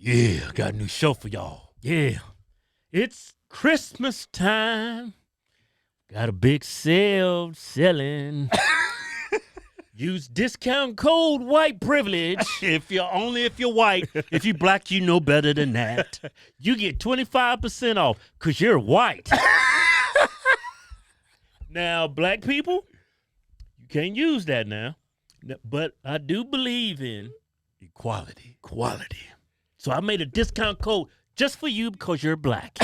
Yeah, I got a new show for y'all. Yeah, it's Christmas time. Got a big sale selling. Use discount code white privilege. if you're white. If you black, you know better than that. You get 25% off because you're white. Now, black people, you can't use that now. But I do believe in equality. So I made a discount code just for you because you're black.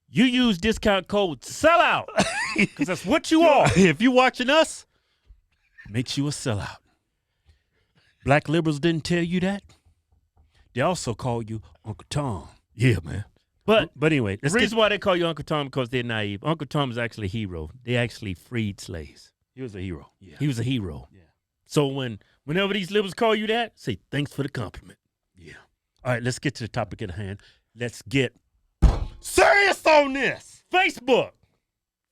You use discount code sellout because that's what you are. If you're watching us, makes you a sellout. Black liberals didn't tell you that. They also call you Uncle Tom. Yeah, man. But anyway, the reason why they call you Uncle Tom because they're naive. Uncle Tom is actually a hero. They actually freed slaves. He was a hero. Yeah. He was a hero. Yeah. So whenever these liberals call you that, say thanks for the compliment. Yeah. All right, let's get to the topic at hand. Let's get serious on this. Facebook.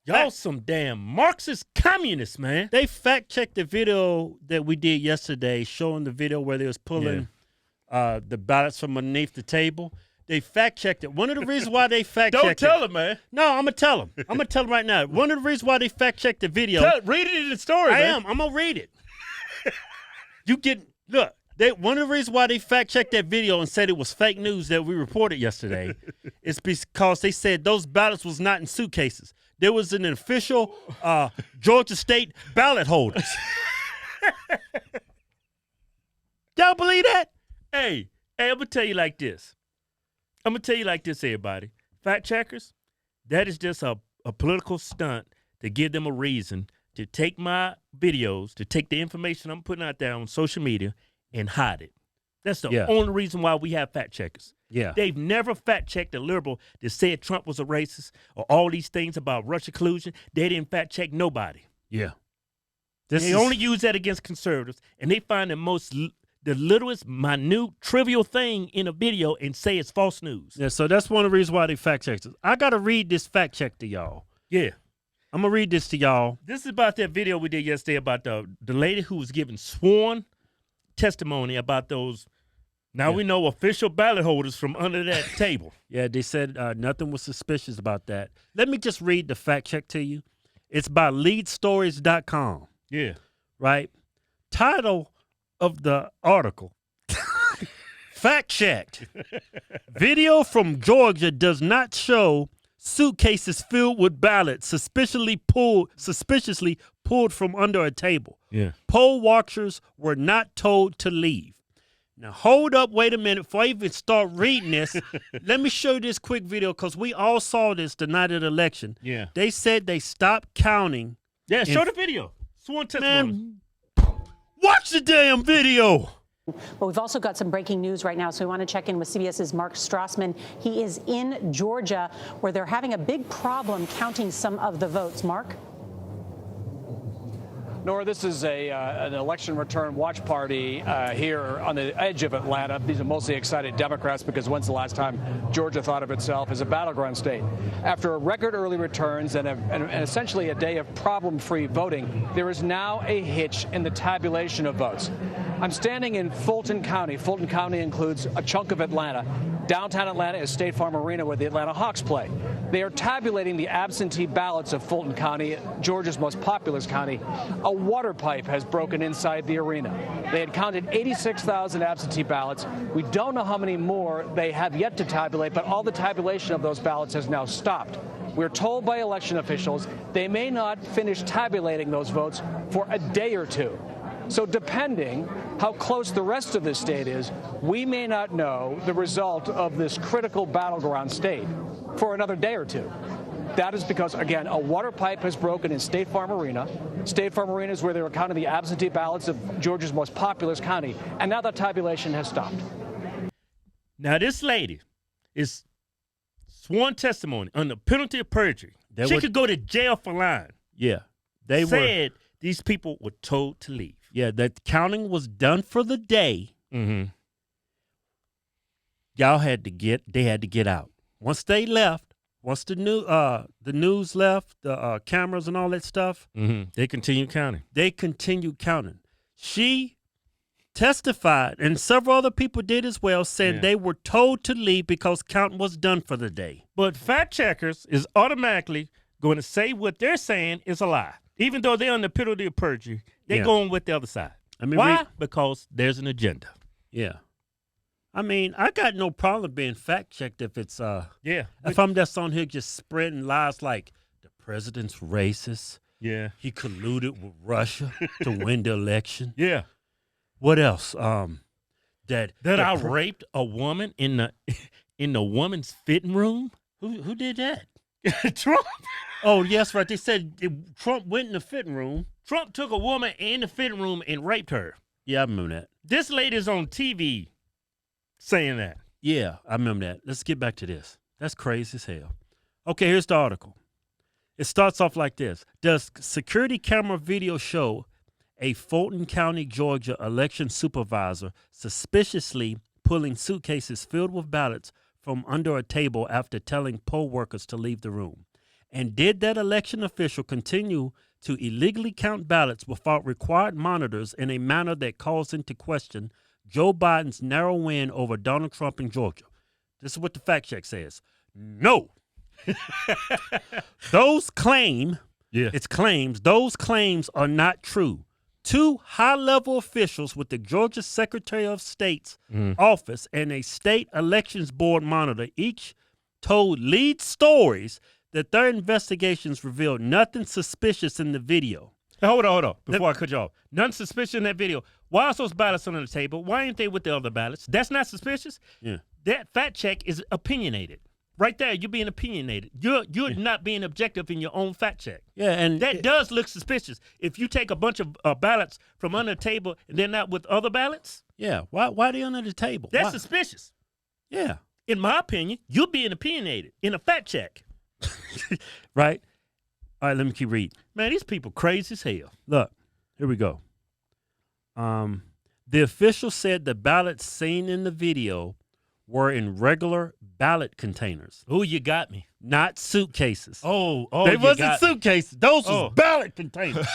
Y'all some damn Marxist communists, man. They fact-checked the video that we did yesterday, showing the video where they was pulling the ballots from underneath the table. They fact-checked it. One of the reasons why they fact-checked it. Don't tell them, man. No, I'm going to tell them. I'm going to tell them right now. One of the reasons why they fact-checked the video. Read it in the story, man. I'm going to read it. One of the reasons why they fact-checked that video and said it was fake news that we reported yesterday is because they said those ballots was not in suitcases. There was an official Georgia State ballot holders. Y'all believe that? Hey, I'm going to tell you like this. Everybody. Fact checkers, that is just a political stunt to give them a reason to take my videos, to take the information I'm putting out there on social media and hide it. That's the only reason why we have fact checkers. Yeah. They've never fact checked a liberal that said Trump was a racist or all these things about Russia collusion. They didn't fact check nobody. Yeah. They only use that against conservatives, and they find the littlest, minute, trivial thing in a video and say it's false news. Yeah, so that's one of the reasons why they fact checked us. I got to read this fact check to y'all. Yeah. I'm going to read this to y'all. This is about that video we did yesterday about the lady who was giving sworn testimony about those, we know, official ballot holders from under that table. Yeah, they said nothing was suspicious about that. Let me just read the fact check to you. It's by leadstories.com. Yeah. Right? Title of the article. Fact checked. Video from Georgia does not show suitcases filled with ballots suspiciously pulled from under a table. Yeah. Poll watchers were not told to leave. Now, hold up, wait a minute. Before I even start reading this, let me show you this quick video because we all saw this the night of the election. Yeah. They said they stopped counting. Yeah, show the video. Sworn testimony. Man, watch the damn video. But we've also got some breaking news right now, so we want to check in with CBS's Mark Strassman. He is in Georgia, where they're having a big problem counting some of the votes. Mark? Nora, this is an election return watch party here on the edge of Atlanta. These are mostly excited Democrats because when's the last time Georgia thought of itself as a battleground state? After a record early returns and essentially a day of problem-free voting, there is now a hitch in the tabulation of votes. I'm standing in Fulton County. Fulton County includes a chunk of Atlanta. Downtown Atlanta is State Farm Arena where the Atlanta Hawks play. They are tabulating the absentee ballots of Fulton County, Georgia's most populous county. A water pipe has broken inside the arena. They had counted 86,000 absentee ballots. We don't know how many more they have yet to tabulate, but all the tabulation of those ballots has now stopped. We're told by election officials they may not finish tabulating those votes for a day or two. So depending how close the rest of the state is, we may not know the result of this critical battleground state for another day or two. That is because, again, a water pipe has broken in State Farm Arena. State Farm Arena is where they were counting the absentee ballots of Georgia's most populous county, and now that tabulation has stopped. Now, this lady is sworn testimony under penalty of perjury. She could go to jail for lying. Yeah. They said these people were told to leave. Yeah, that counting was done for the day. Mm-hmm. They had to get out. Once they left, once the news left, the cameras and all that stuff, they continued counting. She testified, and several other people did as well, saying Yeah. they were told to leave because counting was done for the day. But fact checkers is automatically going to say what they're saying is a lie. Even though they're on the penalty of perjury, they're Yeah. going with the other side. I mean, Why? Because there's an agenda. Yeah. I mean, I got no problem being fact checked if it's Yeah. if I'm just on here just spreading lies like the president's racist, Yeah. he colluded with Russia to win the election. Yeah. What else? That I raped a woman in the woman's fitting room. who did that? Trump. Oh, yes, right. They said Trump went in the fitting room. Trump took a woman in the fitting room and raped her. Yeah, I remember that. This lady's on TV saying that. Yeah, I remember that. Let's get back to this. That's crazy as hell. Okay, here's the article. It starts off like this. Does security camera video show a Fulton County, Georgia election supervisor suspiciously pulling suitcases filled with ballots from under a table after telling poll workers to leave the room? And did that election official continue to illegally count ballots without required monitors in a manner that calls into question Joe Biden's narrow win over Donald Trump in Georgia? This is what the fact check says. No. Those claims are not true. Two high-level officials with the Georgia Secretary of State's office and a state elections board monitor each told lead stories that their investigations revealed nothing suspicious in the video. Hold on. Before I cut you off. Nothing suspicious in that video. Why are those ballots on the table? Why ain't they with the other ballots? That's not suspicious. Yeah. That fact check is opinionated. Right there, you're being opinionated. You're not being objective in your own fact check. Yeah, and That does look suspicious. If you take a bunch of ballots from under the table and they're not with other ballots, yeah, why are they under the table? that's Why? suspicious. Yeah, In my opinion, you're being opinionated in a fact check. right. All right, let me keep reading. Man, these people crazy as hell. Look, here we go. The official said the ballots seen in the video were in regular ballot containers, Oh, you got me. not suitcases. Oh, they you wasn't got me. suitcases. Those Oh. was ballot containers.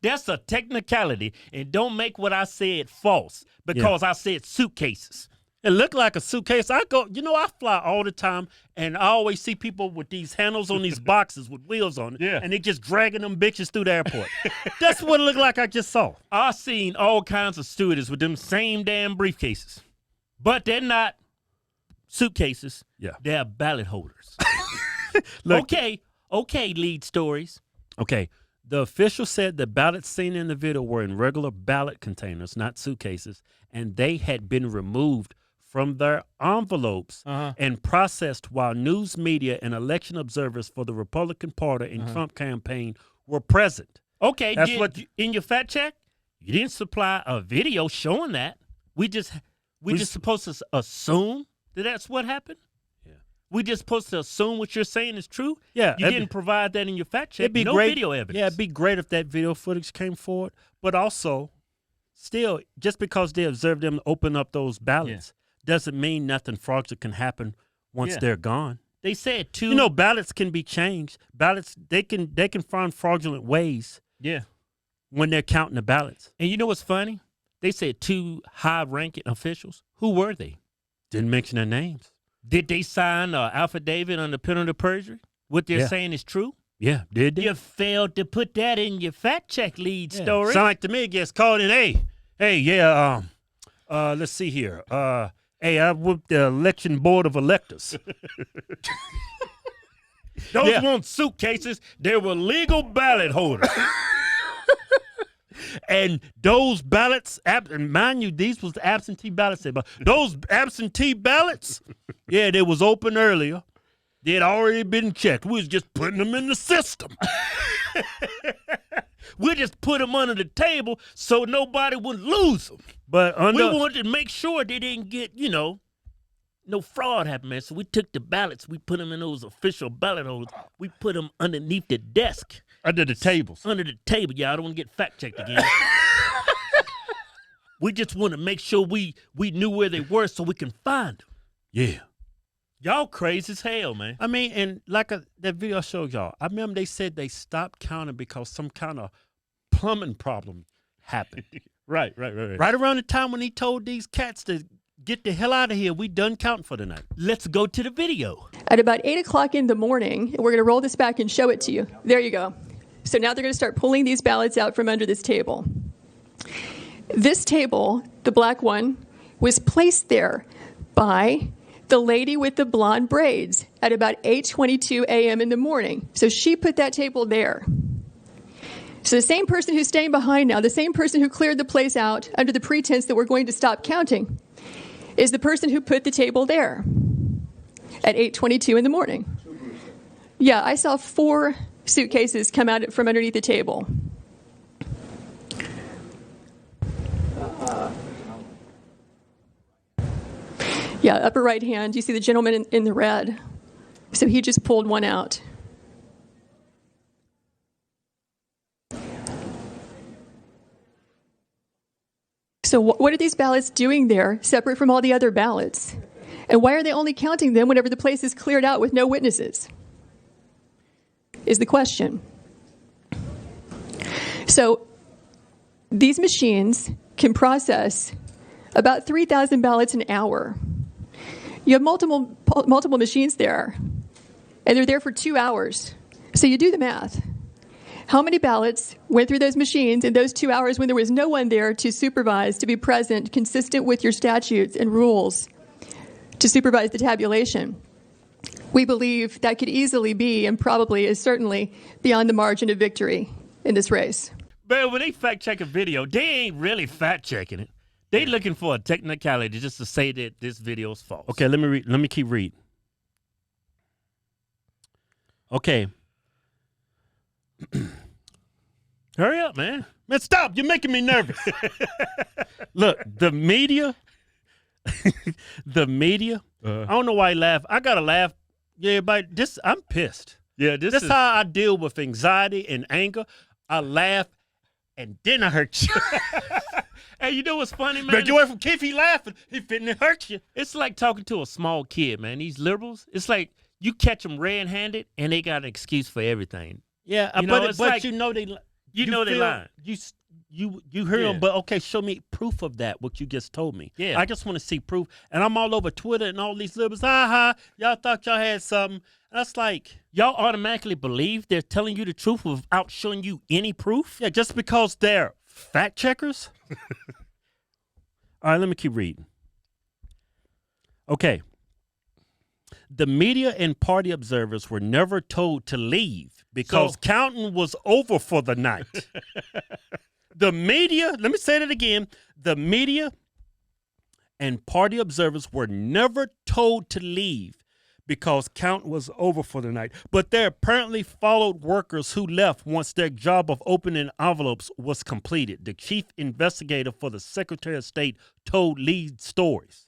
That's a technicality, and don't make what I said false because I said suitcases. It looked like a suitcase. I fly all the time, and I always see people with these handles on these boxes with wheels on it, Yeah. and they just dragging them bitches through the airport. That's what it looked like I just saw. I seen all kinds of stewardess with them same damn briefcases, but they're not suitcases. Yeah. They're ballot holders. Look, Okay, lead stories. Okay. The official said the ballots seen in the video were in regular ballot containers, not suitcases, and they had been removed from their envelopes and processed while news media and election observers for the Republican Party and Trump campaign were present. Okay, That's what in your fact check, you didn't supply a video showing that. We just supposed to assume that that's what happened. Yeah. We just supposed to assume what you're saying is true. Yeah, you it'd didn't provide that in your fact check. It'd be no great. video evidence. Yeah, it'd be great if that video footage came forward. But also, still, just because they observed them open up those ballots doesn't mean nothing fraudulent can happen once they're gone. They said two. You know, ballots can be changed. Ballots they can find fraudulent ways. Yeah. When they're counting the ballots. And you know what's funny? They said two high-ranking officials. Who were they? Didn't mention their names. Did they sign an affidavit under penalty of perjury? What they're saying is true? Yeah, did they? You failed to put that in your fact check lead story. Sound like to me it gets called in. Let's see here. I whooped the election board of electors. Those weren't suitcases. They were legal ballot holders. And those ballots, and mind you, these was the absentee ballots. But those absentee ballots, they was open earlier. They had already been checked. We was just putting them in the system. We just put them under the table so nobody would lose them. But we wanted to make sure they didn't get, no fraud happen, man. So we took the ballots. We put them in those official ballot holders. We put them underneath the desk. Under the tables. Under the table. Y'all don't want to get fact-checked again. We just want to make sure we knew where they were so we can find them. Yeah. Y'all crazy as hell, man. I mean, and like that video I showed y'all, I remember they said they stopped counting because some kind of plumbing problem happened. Right. Right around the time when he told these cats to get the hell out of here. We done counting for the night. Let's go to the video. At about 8 o'clock in the morning, we're going to roll this back and show it to you. There you go. So now they're going to start pulling these ballots out from under this table. This table, the black one, was placed there by the lady with the blonde braids at about 8:22 a.m. in the morning. So she put that table there. So the same person who's staying behind now, the same person who cleared the place out under the pretense that we're going to stop counting, is the person who put the table there at 8:22 in the morning. Yeah, I saw 4 suitcases come out from underneath the table. Yeah, upper right hand, you see the gentleman in the red. So he just pulled one out. So what are these ballots doing there, separate from all the other ballots? And why are they only counting them whenever the place is cleared out with no witnesses? Is the question. So these machines can process about 3,000 ballots an hour. You have multiple machines there, and they're there for 2 hours. So you do the math. How many ballots went through those machines in those 2 hours when there was no one there to supervise, to be present, consistent with your statutes and rules, to supervise the tabulation? We believe that could easily be, and probably is certainly, beyond the margin of victory in this race. But when they fact check a video, they ain't really fact checking it. They looking for a technicality just to say that this video is false. Okay, let me read. Let me keep reading. Okay. Hurry up, man. Man, stop. You're making me nervous. Look, the media, I don't know why he laughed. I got to laugh. Yeah, but I'm pissed. Yeah, this is how I deal with anxiety and anger. I laugh, and then I hurt you. Hey, you know what's funny, man? But you away from Keith, he laughing. He finna hurt you. It's like talking to a small kid, man. These liberals, it's like you catch them red-handed, and they got an excuse for everything. Yeah, You know, but it's like- you know they they lying. You heard them, but okay, show me proof of that, what you just told me. Yeah. I just want to see proof. And I'm all over Twitter and all these liberals, y'all thought y'all had something. That's like, Y'all automatically believe they're telling you the truth without showing you any proof? yeah, just because they're fact checkers? All right, let me keep reading. Okay. The media and party observers were never told to leave because counting was over for the night. The media, let me say that again. The media and party observers were never told to leave because count was over for the night. But they apparently followed workers who left once their job of opening envelopes was completed. The chief investigator for the Secretary of State told lead stories.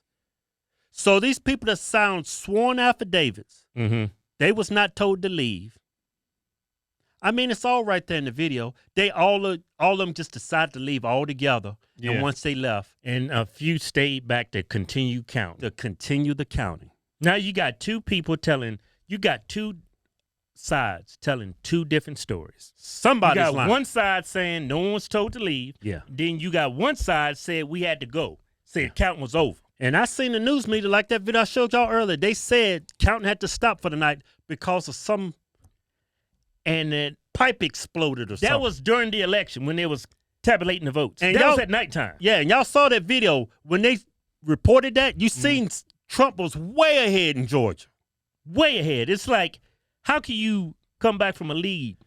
So these people that sound sworn affidavits, they was not told to leave. I mean, it's all right there in the video. They all of them just decided to leave all together. Yeah. And once they left, And a few stayed back to continue counting. to continue the counting. Now you got two sides telling two different stories. You Somebody's got lying. one side saying no one was told to leave. Yeah. Then you got one side said we had to go. Said counting was over. And I seen the news media like that video I showed y'all earlier. They said counting had to stop for the night because of some And then pipe exploded or something. that was during the election when they was tabulating the votes. And that was y'all- at nighttime. Yeah, and y'all saw that video when they reported that. You seen Trump was way ahead in Georgia. Way ahead. It's like, how can you come back from a lead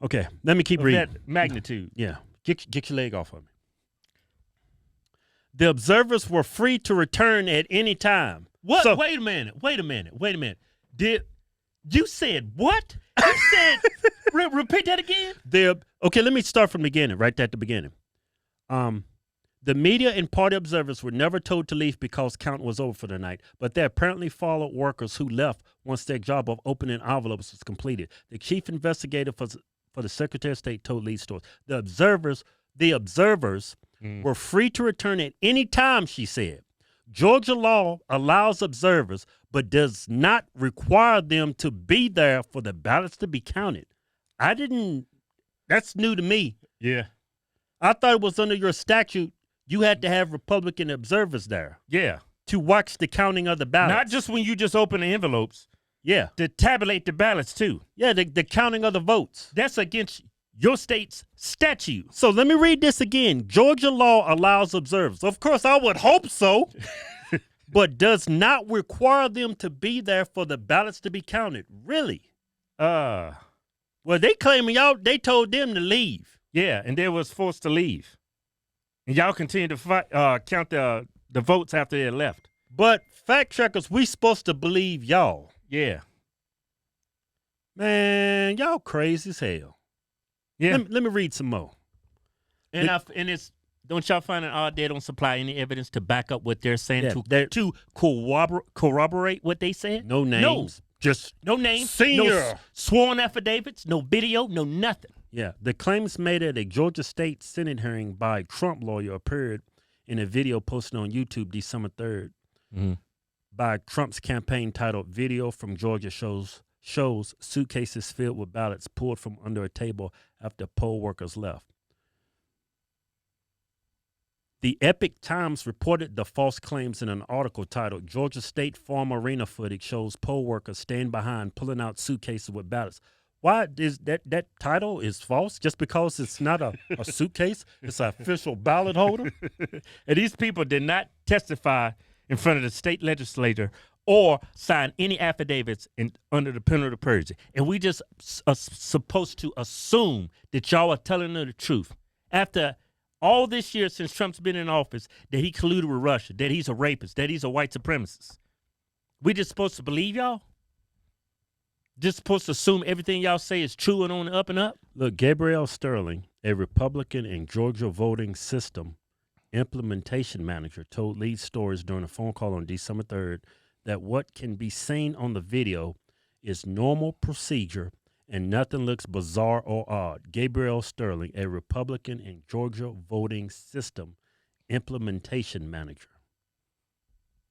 Okay, let me keep of reading. that magnitude? Yeah, get your leg off of me. The observers were free to return at any time. What? So- Wait a minute. Did you said what? You said repeat that again? Okay, let me start from the beginning, right at the beginning. The media and party observers were never told to leave because counting was over for the night, but they apparently followed workers who left once their job of opening envelopes was completed. The chief investigator for the Secretary of State told lead stories. The observers were free to return at any time, she said. Georgia law allows observers, but does not require them to be there for the ballots to be counted. That's new to me. Yeah. I thought it was under your statute. you had to have Republican observers there Yeah. to watch the counting of the ballots. Not just when you just open the envelopes, Yeah. to tabulate the ballots too. Yeah, the counting of the votes. That's against your state's statute. So let me read this again. Georgia law allows observers. Of course, I would hope so, but does not require them to be there for the ballots to be counted. Really? Well, they claiming they told them to leave. Yeah, and they was forced to leave. And y'all continue to count the votes after they left. But fact checkers, we supposed to believe y'all. Yeah. Man, y'all crazy as hell. Yeah. Let me read some more. And it's don't y'all find it odd they don't supply any evidence to back up what they're saying to corroborate what they said? No names. Just no names. Senior. No sworn affidavits. No video. No nothing. Yeah. The claims made at a Georgia State Senate hearing by a Trump lawyer appeared in a video posted on YouTube December 3rd by Trump's campaign titled "Video from Georgia shows suitcases filled with ballots pulled from under a table after poll workers left." The Epic Times reported the false claims in an article titled "Georgia State Farm Arena Footage Shows Poll Workers Stand Behind Pulling Out Suitcases with Ballots." Why is that title is false? Just because it's not a suitcase, it's an official ballot holder? And these people did not testify in front of the state legislature or sign any affidavits under the penalty of perjury. And we just are supposed to assume that y'all are telling them the truth. After all this year since Trump's been in office, that he colluded with Russia, that he's a rapist, that he's a white supremacist. We just supposed to believe y'all? Just supposed to assume everything y'all say is true and on the up and up? Look, Gabrielle Sterling, a Republican in Georgia voting system implementation manager, told Lead Stories during a phone call on December 3rd that what can be seen on the video is normal procedure and nothing looks bizarre or odd. Gabrielle Sterling, a Republican in Georgia voting system implementation manager.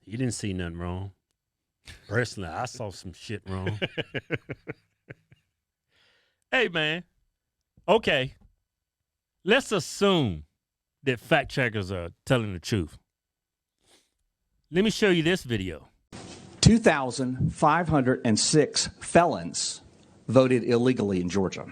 He didn't see nothing wrong. Personally, I saw some shit wrong. Hey, man. Okay. Let's assume that fact checkers are telling the truth. Let me show you this video. 2,506 felons voted illegally in Georgia.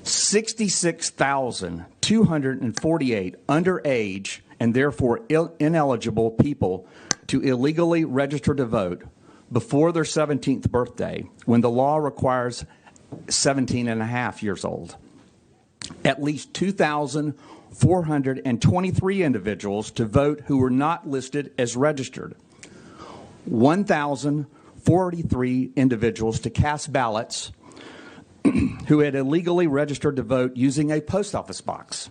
66,248 underage and therefore ineligible people to illegally register to vote before their 17th birthday, when the law requires 17 and a half years old. At least 2,423 individuals to vote who were not listed as registered. 1,043 individuals to cast ballots who had illegally registered to vote using a post office box.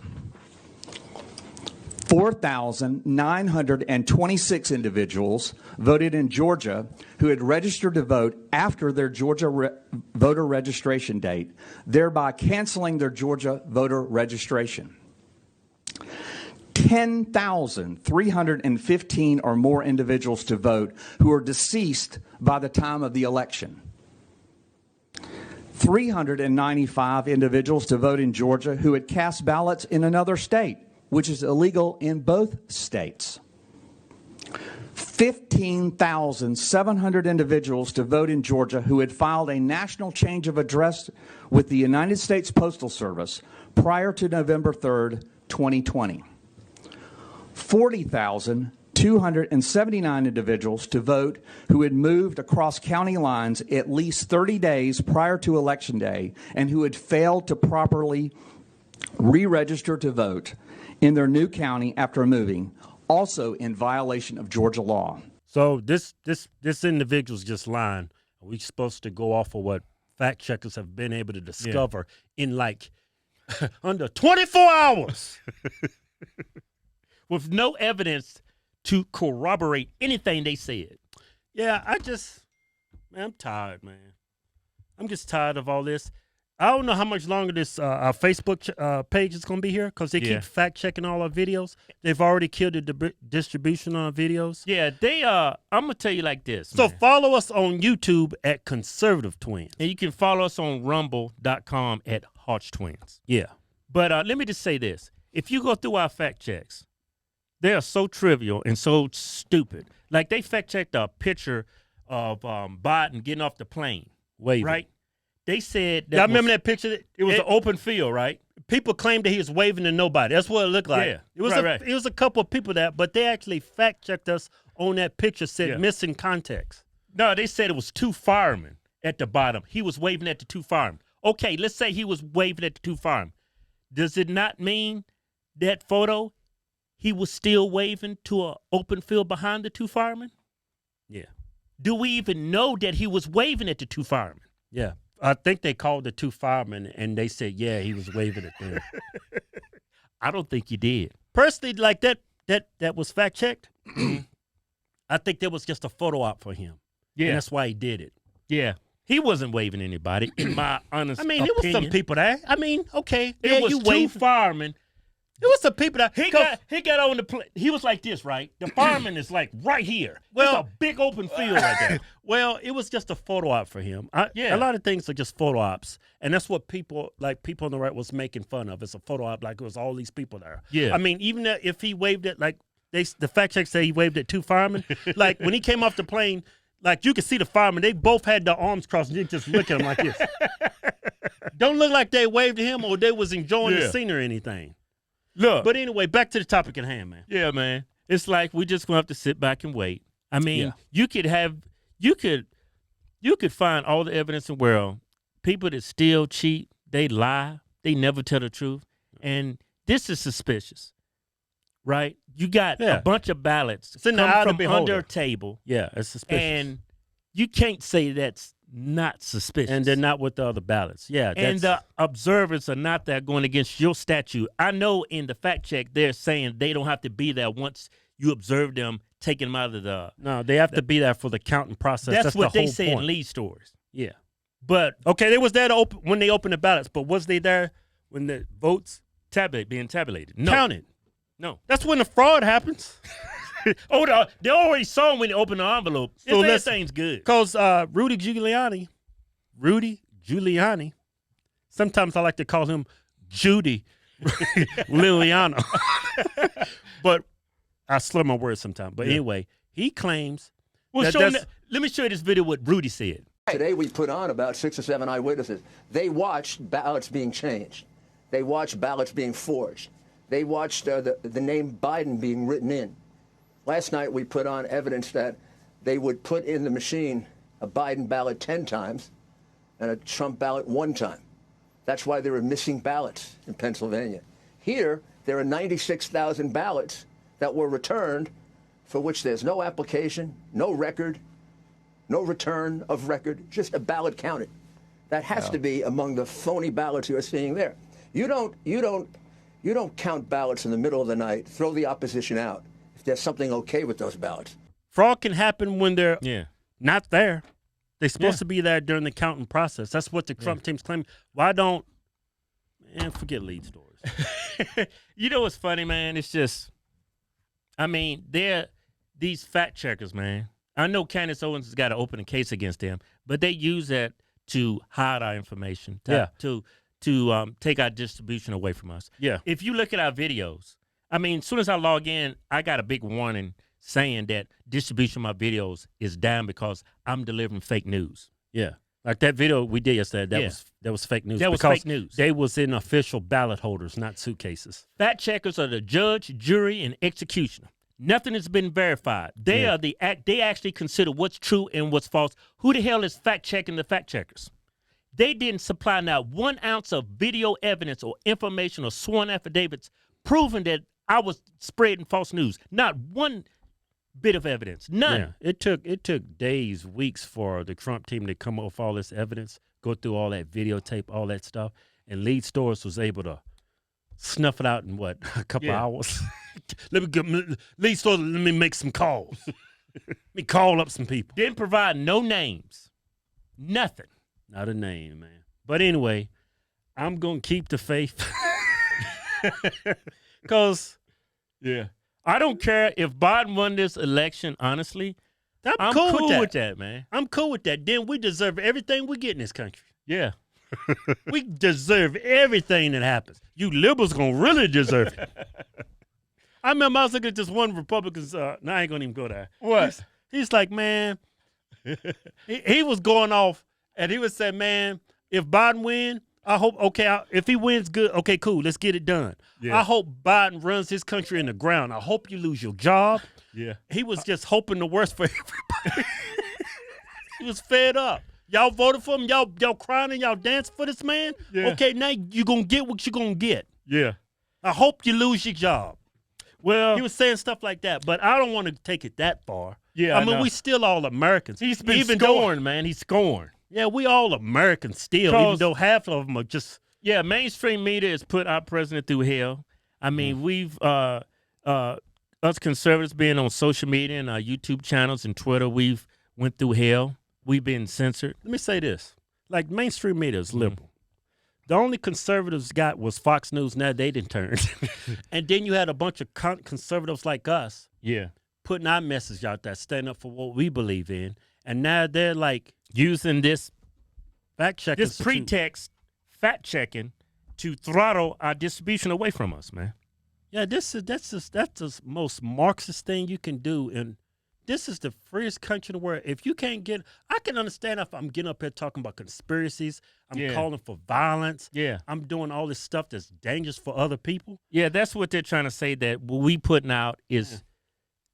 4,926 individuals voted in Georgia who had registered to vote after their Georgia voter registration date, thereby canceling their Georgia voter registration. 10,315 or more individuals to vote who are deceased by the time of the election. 395 individuals to vote in Georgia who had cast ballots in another state, which is illegal in both states. 15,700 individuals to vote in Georgia who had filed a national change of address with the United States Postal Service prior to November 3rd, 2020. 40,279 individuals to vote who had moved across county lines at least 30 days prior to Election Day and who had failed to properly re-register to vote in their new county after moving, also in violation of Georgia law. So this individual's just lying. We're supposed to go off of what fact checkers have been able to discover in like under 24 hours. With no evidence to corroborate anything they said. Yeah, I'm tired, man. I'm just tired of all this. I don't know how much longer this our Facebook page is going to be here because they keep fact checking all our videos. They've already killed the distribution on our videos. Yeah, I'm going to tell you like this. So man. follow us on YouTube at Conservative Twins. And you can follow us on rumble.com at Hodgetwins. Yeah. But let me just say this. If you go through our fact checks, They are so trivial and so stupid. Like they fact checked a picture of Biden getting off the plane. Waving. Right? They said that Y'all remember that picture? it was an open field, right? People claimed that he was waving to nobody. That's what it looked like. Yeah, It was right. It was a couple of people but they actually fact checked us on that picture. Said Yeah. missing context. No, they said it was 2 firemen at the bottom. He was waving at the 2 firemen. Okay, let's say he was waving at the 2 firemen. Does it not mean that photo he was still waving to an open field behind the 2 firemen? Yeah. Do we even know that he was waving at the 2 firemen? Yeah. I think they called the 2 firemen and they said, yeah, he was waving at them. I don't think he did. Personally, like that was fact checked. I think that was just a photo op for him. Yeah. And that's why he did it. Yeah. He wasn't waving anybody, in my honest opinion. There was some people there. Okay. It was you 2 waved. firemen. It was some people that He got on the plane. He was like this, right? The fireman is like right here. Well- It's a big open field right there. Well, it was just a photo op for him. Yeah. A lot of things are just photo ops, and that's what people on the right was making fun of. It's a photo op, like it was all these people there. Yeah. I mean, even if he waved it, like the fact check say he waved at 2 firemen. Like when he came off the plane, like you could see the firemen. They both had their arms crossed, and you just look at them like this. Don't look like they waved to him or they was enjoying the scene or anything. Look. But anyway, back to the topic at hand, man. Yeah, man. It's like we just gonna have to sit back and wait. I mean, Yeah. you could find all the evidence in the world. People that steal, cheat, they lie, they never tell the truth. And this is suspicious. Right? You got Yeah. a bunch of ballots It's in the eye of the from beholder. under a table. Yeah, it's suspicious. And you can't say that's not suspicious. And they're not with the other ballots. Yeah, And the observers are not there going against your statute. I know in the fact check they're saying they don't have to be there once you observe them taking them out of the. no, they have to be there for the counting process. That's what the they whole say point. in lead stories. Yeah. But Okay, they was there to when they opened the ballots, but was they there when the votes being tabulated. No. counted? No. That's when the fraud happens. They already saw them when they opened the envelope. So everything's good. Because Rudy Giuliani, sometimes I like to call him Judy Liliana. But I slur my words sometimes. But anyway, he claims Well, that let me show you this video what Rudy said. Today we put on about 6 or 7 eyewitnesses. They watched ballots being changed. They watched ballots being forged. They watched the name Biden being written in. Last night we put on evidence that they would put in the machine a Biden ballot 10 times and a Trump ballot 1 time. That's why there were missing ballots in Pennsylvania. Here, there are 96,000 ballots that were returned for which there's no application, no record, no return of record, just a ballot counted. That has to be among the phony ballots you're seeing there. You don't count ballots in the middle of the night, throw the opposition out if there's something okay with those ballots. fraud can happen when they're not there. They're supposed Yeah. to be there during the counting process. That's what the Trump team's claiming. Why don't forget lead stories? You know what's funny, man? It's just, I mean, they're these fact checkers, man. I know Candace Owens has got to open a case against them, but they use that to hide our information, to take our distribution away from us. Yeah. If you look at our videos, I mean, as soon as I log in, I got a big warning saying that distribution of my videos is down because I'm delivering fake news. Yeah. Like that video we did yesterday, Yeah. that was fake news. That was because fake news. They was in official ballot holders, not suitcases. Fact checkers are the judge, jury, and executioner. Nothing has been verified. They are they actually consider what's true and what's false. Who the hell is fact checking the fact checkers? They didn't supply not 1 ounce of video evidence or information or sworn affidavits proving that I was spreading false news. Not one bit of evidence. None. Yeah. It took days, weeks for the Trump team to come up with all this evidence, go through all that videotape, all that stuff, and lead stores was able to snuff it out in what, a couple hours. Lead stores, let me make some calls. Let me call up some people. Didn't provide no names. Nothing. Not a name, man. But anyway, I'm gonna keep the faith. Cause I don't care if Biden won this election, honestly. I'm cool with that, man. I'm cool with that. Then we deserve everything we get in this country. Yeah. We deserve everything that happens. You liberals gonna really deserve it. I remember I was looking at this one Republican's. No, I ain't gonna even go there. What? He's like, man, he was going off, and he was saying, man, if Biden win, I hope, if he wins, good, okay, cool, let's get it done. Yeah. I hope Biden runs his country in the ground. I hope you lose your job. Yeah. He was just hoping the worst for everybody. He was fed up. Y'all voted for him. Y'all crying and y'all dancing for this man. Yeah. Okay, now you gonna get what you gonna get. Yeah. I hope you lose your job. Well, He was saying stuff like that, but I don't want to take it that far. Yeah, I I mean, know. we still all Americans. he's been Even though- scorned, man. He's scorned. Yeah, we all Americans still, even 'Cause- though half of them are just. Yeah, mainstream media has put our president through hell. I mean, we've us conservatives being on social media and our YouTube channels and Twitter, we've went through hell. We've been censored. Let me say this: like mainstream media is liberal. The only conservatives got was Fox News. Now they didn't turn, and then you had a bunch of conservatives like us Yeah. putting our message out there, standing up for what we believe in, and now they're like Using this fact checkers. pretext, fact checking, to throttle our distribution away from us, man. Yeah, that's the most Marxist thing you can do, and this is the freest country in the world. If you can't get, I can understand if I'm getting up here talking about conspiracies, I'm Yeah. calling for violence, Yeah. I'm doing all this stuff that's dangerous for other people. Yeah, that's what they're trying to say, that what we putting out is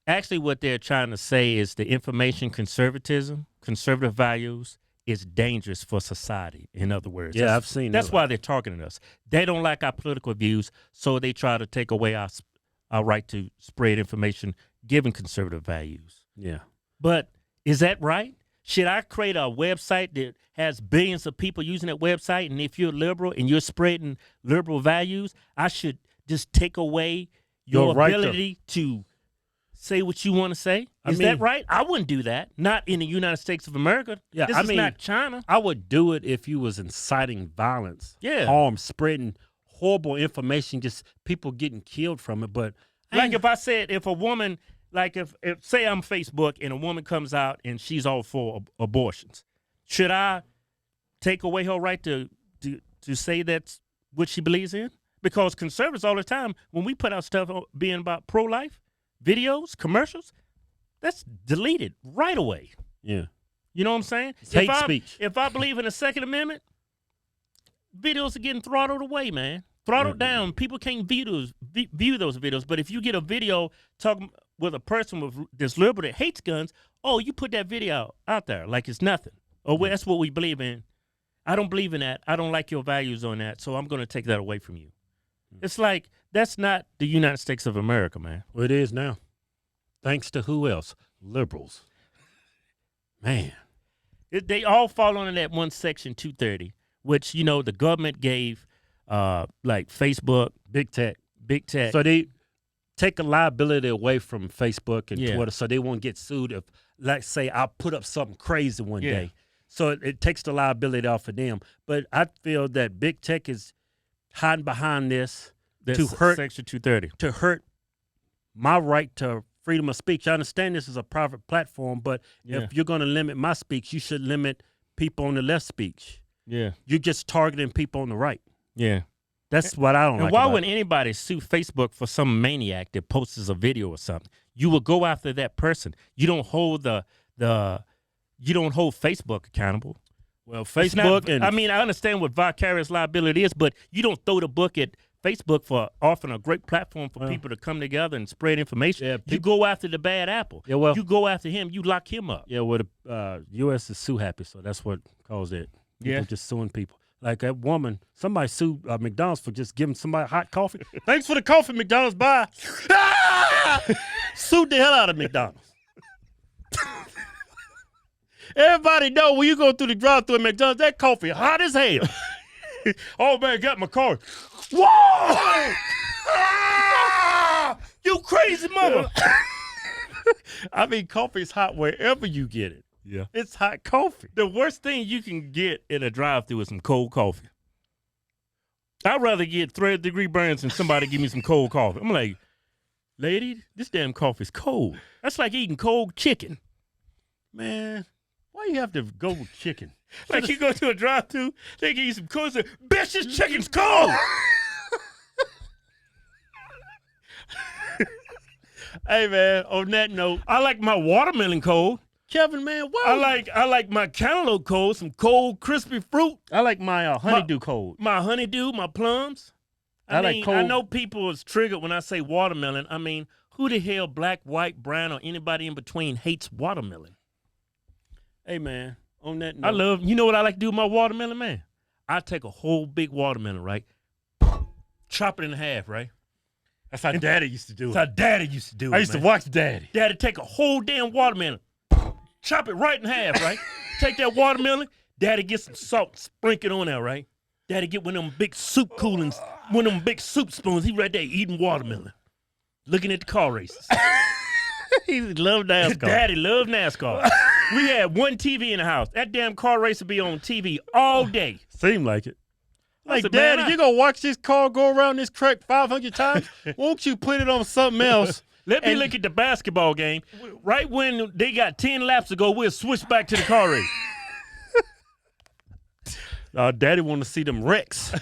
actually what they're trying to say is the information conservatism, conservative values is dangerous for society, in other words. Yeah, That's- I've seen That's that. why they're targeting us. They don't like our political views, so they try to take away our right to spread information given conservative values. Yeah. But is that right? Should I create a website that has billions of people using that website, and if you're liberal and you're spreading liberal values, I should just take away your Your right to- ability to say what you want to say? I Is mean- that right? I wouldn't do that. Not in the United States of America. Yeah, this I is mean- not China. I would do it if you was inciting violence, Yeah. harm, spreading horrible information, just people getting killed from it. But Like if I said, if a woman, like if say I'm Facebook and a woman comes out and she's all for abortions, should I take away her right to say that's what she believes in? Because conservatives all the time, when we put out stuff being about pro-life, videos, commercials, that's deleted right away. yeah, You know what I'm saying? It's hate speech. If I believe in the Second Amendment, videos are getting throttled away, man. Throttled down. People can't view those videos. But if you get a video talking with a person with this liberal that hates guns, oh, you put that video out there like it's nothing. Oh, well, that's what we believe in. I don't believe in that. I don't like your values on that, so I'm going to take that away from you. It's like that's not the United States of America, man. well, it is now. Thanks to who else? Liberals. Man. They all fall under that one section 230, which the government gave, like Facebook, Big tech. big tech. So they take a liability away from Facebook and Yeah. Twitter, so they won't get sued if, let's say, I put up something crazy one Yeah. day. So it takes the liability off of them. But I feel that big tech is hiding behind this That's to hurt section 230. to hurt my right to freedom of speech. I understand this is a private platform, but Yeah. if you're going to limit my speech, you should limit people on the left speech. Yeah, You're just targeting people on the right. yeah. That's what I don't And like. why about would anybody sue Facebook for some maniac that posts a video or something? You will go after that person. You don't hold you don't hold Facebook accountable. Well, It's not- Facebook and I mean, I understand what vicarious liability is, but you don't throw the book at Facebook for offering a great platform for people to come together and spread information. Yeah, You go after the bad apple. Yeah, well- you go after him. You lock him up. yeah, well, the U.S. is sue happy, so that's what caused it. People Yeah. just suing people. Like that woman, somebody sued McDonald's for just giving somebody hot coffee. Thanks for the coffee, McDonald's. Bye. Ah! Sued the hell out of McDonald's. Everybody know when you go through the drive-thru at McDonald's, that coffee hot as hell. Oh man, got my car. Whoa! Ah! You crazy mother! I mean, coffee's hot wherever you get it. Yeah. It's hot coffee. The worst thing you can get in a drive-thru is some cold coffee. I'd rather get third-degree burns than somebody give me some cold coffee. I'm like, lady, this damn coffee's cold. That's like eating cold chicken. Man, why you have to go with chicken? Like you go to a drive-thru, they give you some cold. Say, bitch, this chicken's cold. Hey, man, on that note, I like my watermelon cold. Kevin, man, what? I like my cantaloupe cold, some cold, crispy fruit. I like my honeydew cold. My honeydew, my plums. I like mean, cold. I know people is triggered when I say watermelon. I mean, who the hell, black, white, brown, or anybody in between hates watermelon? Hey, man, on that note. You know what I like to do with my watermelon, man? I take a whole big watermelon, right? Chop it in half, right? That's how Daddy used to do it. That's how Daddy used to do it, I used to watch Daddy. Daddy take a whole damn watermelon, chop it right in half, right? Take that watermelon, Daddy get some salt, sprinkle it on there, right? Daddy get one of them big soup coolings, one of them big soup spoons. He right there eating watermelon, looking at the car races. He loved NASCAR. Daddy loved NASCAR. We had one TV in the house. That damn car race would be on TV all day. Seemed like it. Like, said, Daddy, man, you gonna watch this car go around this track 500 times? Won't you put it on something else? Let me look at the basketball game. Right when they got 10 laps to go, we'll switch back to the car race. Daddy want to see them wrecks.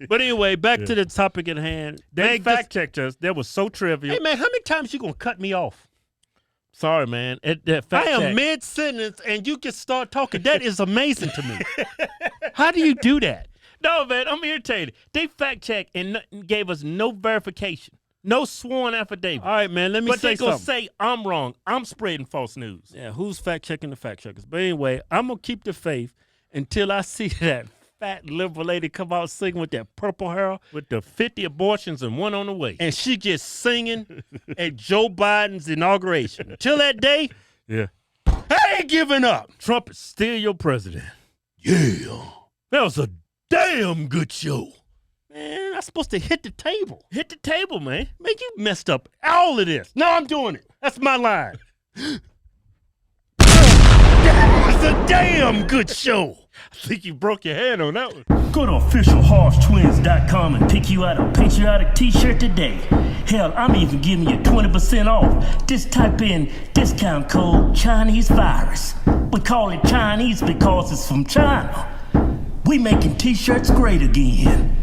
But anyway, back to the topic at hand. They fact-checked us. That was so trivial. Hey, man, how many times you gonna cut me off? Sorry, man. That fact I am mid-sentence, and you can start talking. That is amazing to me. How do you do that? No, man, I'm irritated. They fact-checked and gave us no verification, no sworn affidavit. All right, man, let me say something. But they gonna say I'm wrong. I'm spreading false news. Yeah, who's fact-checking the fact-checkers? But anyway, I'm going to keep the faith until I see that fat liberal lady come out singing with that purple hair. With the 50 abortions and one on the way. And she just singing at Joe Biden's inauguration. Until that day, Yeah. I ain't giving up. Trump is still your president. Yeah. That was a damn good show. Man, I'm supposed to hit the table. Hit the table, man. Man, you messed up all of this. No, I'm doing it. That's my line. It's a damn good show. I think you broke your hand on that one. Go to officialhodgetwins.com and pick you out a patriotic t-shirt today. Hell, I'm even giving you 20% off. Just type in discount code Chinese virus. We call it Chinese because it's from China. We making t-shirts great again.